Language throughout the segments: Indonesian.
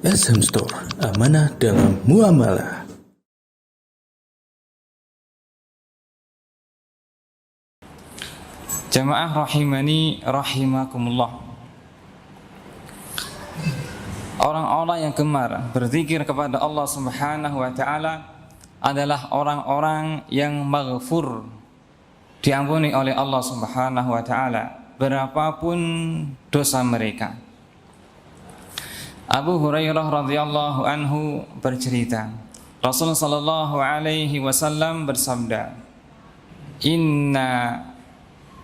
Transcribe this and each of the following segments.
SM Store, amanah dalam muamalah. Jamaah rahimani rahimakumullah. Orang-orang yang gemar berzikir kepada Allah Subhanahu wa taala adalah orang-orang yang maghfur, diampuni oleh Allah Subhanahu wa taala berapapun dosa mereka. Abu Hurairah radhiyallahu anhu bercerita, Rasulullah sallallahu alaihi wasallam bersabda, "Inna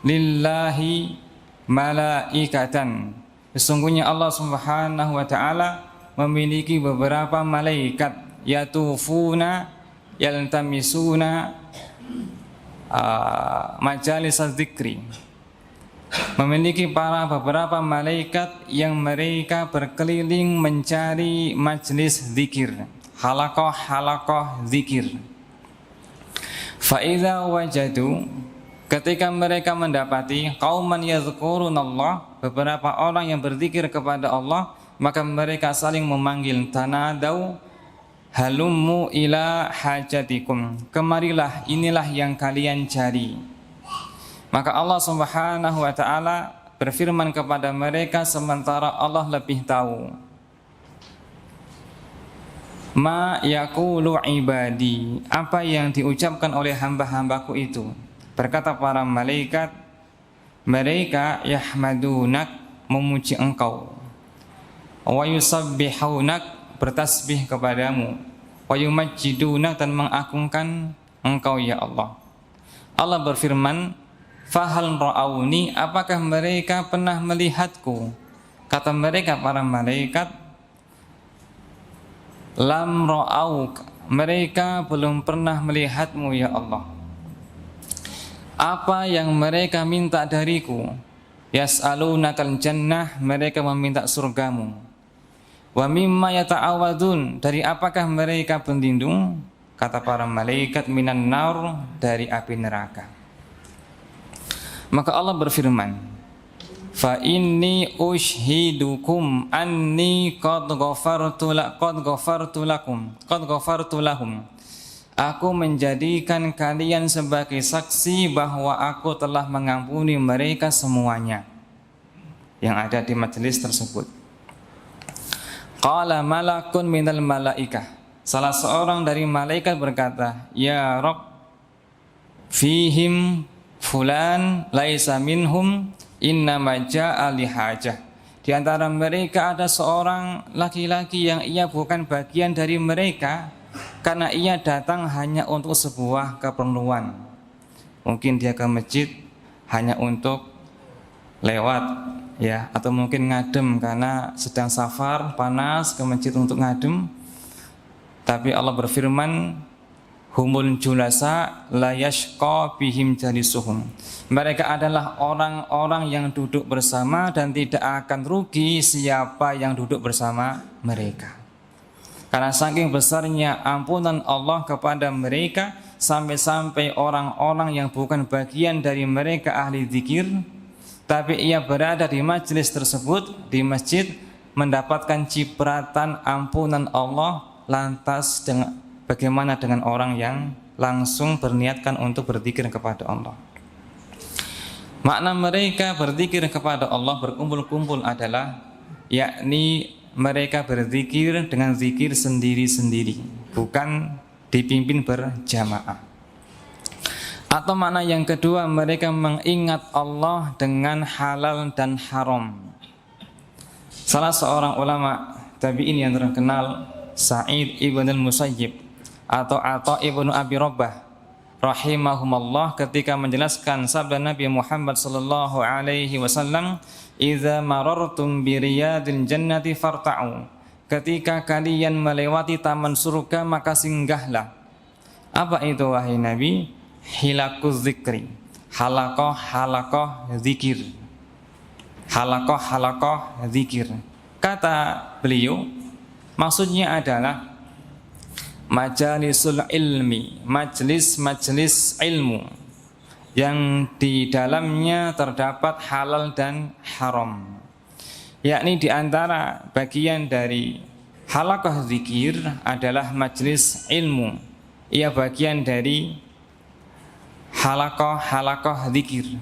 lillahi malaikatan." Sesungguhnya Allah Subhanahu wa taala memiliki beberapa malaikat yatufuna yaltamisuna majalis dzikri. Memiliki beberapa malaikat yang mereka berkeliling mencari majlis zikir, halaqah zikir. Fa idza wajadu, ketika mereka mendapati qauman yadhkurunallah, beberapa orang yang berzikir kepada Allah, maka mereka saling memanggil, tanadau halummu ila hajatikum, kemarilah, inilah yang kalian cari. Maka Allah Subhanahu wa taala berfirman kepada mereka sementara Allah lebih tahu. Ma yaqulu ibadi, apa yang diucapkan oleh hamba-hambaku itu. Berkata para malaikat, mereka yahmadunak, memuji engkau, wa yusabbihunak, bertasbih kepadamu, wa yumajjidunak, dan mengagungkan engkau ya Allah. Allah berfirman, fahal ra'auni, apakah mereka pernah melihatku? Kata mereka para malaikat, lam ra'auk, mereka belum pernah melihatmu ya Allah. Apa yang mereka minta dariku? Yas'alunakal jannah, mereka meminta surgamu. Wa mimma yata'awadun, dari apakah mereka berlindung? Kata para malaikat, minan nar, dari api neraka. Maka Allah berfirman, fa inni ushhidukum anni qad ghafartu lahum. Aku menjadikan kalian sebagai saksi bahwa aku telah mengampuni mereka semuanya yang ada di majelis tersebut. Qala malakun minal malaikah, salah seorang dari malaikat berkata, ya Rabb, fihim fulan laisa minhum innama ja'a lihajah. Di antara mereka ada seorang laki-laki yang ia bukan bagian dari mereka, karena ia datang hanya untuk sebuah keperluan. Mungkin dia ke masjid hanya untuk lewat, ya, atau mungkin ngadem karena sedang safar panas ke masjid untuk ngadem. Tapi Allah berfirman, humul julasa la yashqa bihim jalisuhum. Mereka adalah orang-orang yang duduk bersama dan tidak akan rugi siapa yang duduk bersama mereka. Karena saking besarnya ampunan Allah kepada mereka, sampai-sampai orang-orang yang bukan bagian dari mereka ahli zikir, tapi ia berada di majelis tersebut, di masjid, mendapatkan cipratan ampunan Allah. Lantas bagaimana dengan orang yang langsung berniatkan untuk berzikir kepada Allah? Makna mereka berzikir kepada Allah berkumpul-kumpul adalah, yakni mereka berzikir dengan zikir sendiri-sendiri, bukan dipimpin berjamaah. Atau makna yang kedua, mereka mengingat Allah dengan halal dan haram. Salah seorang ulama tabi'in yang terkenal, Sa'id ibn al-Musayyib atau Atha ibn Abi Rabbah rahimahumullah, ketika menjelaskan sabda Nabi Muhammad sallallahu alaihi wasallam, "Idza marartum bi riyadil jannati farta'u." Ketika kalian melewati taman surga maka singgahlah. Apa itu wahai Nabi? Hilaquz zikri, halaqah zikir. Halaqah zikir. Kata beliau, maksudnya adalah majalisul ilmi, majlis ilmu yang di dalamnya terdapat halal dan haram. Yakni di antara bagian dari Halaqah zikir adalah majelis ilmu. Ia bagian dari halaqah zikir.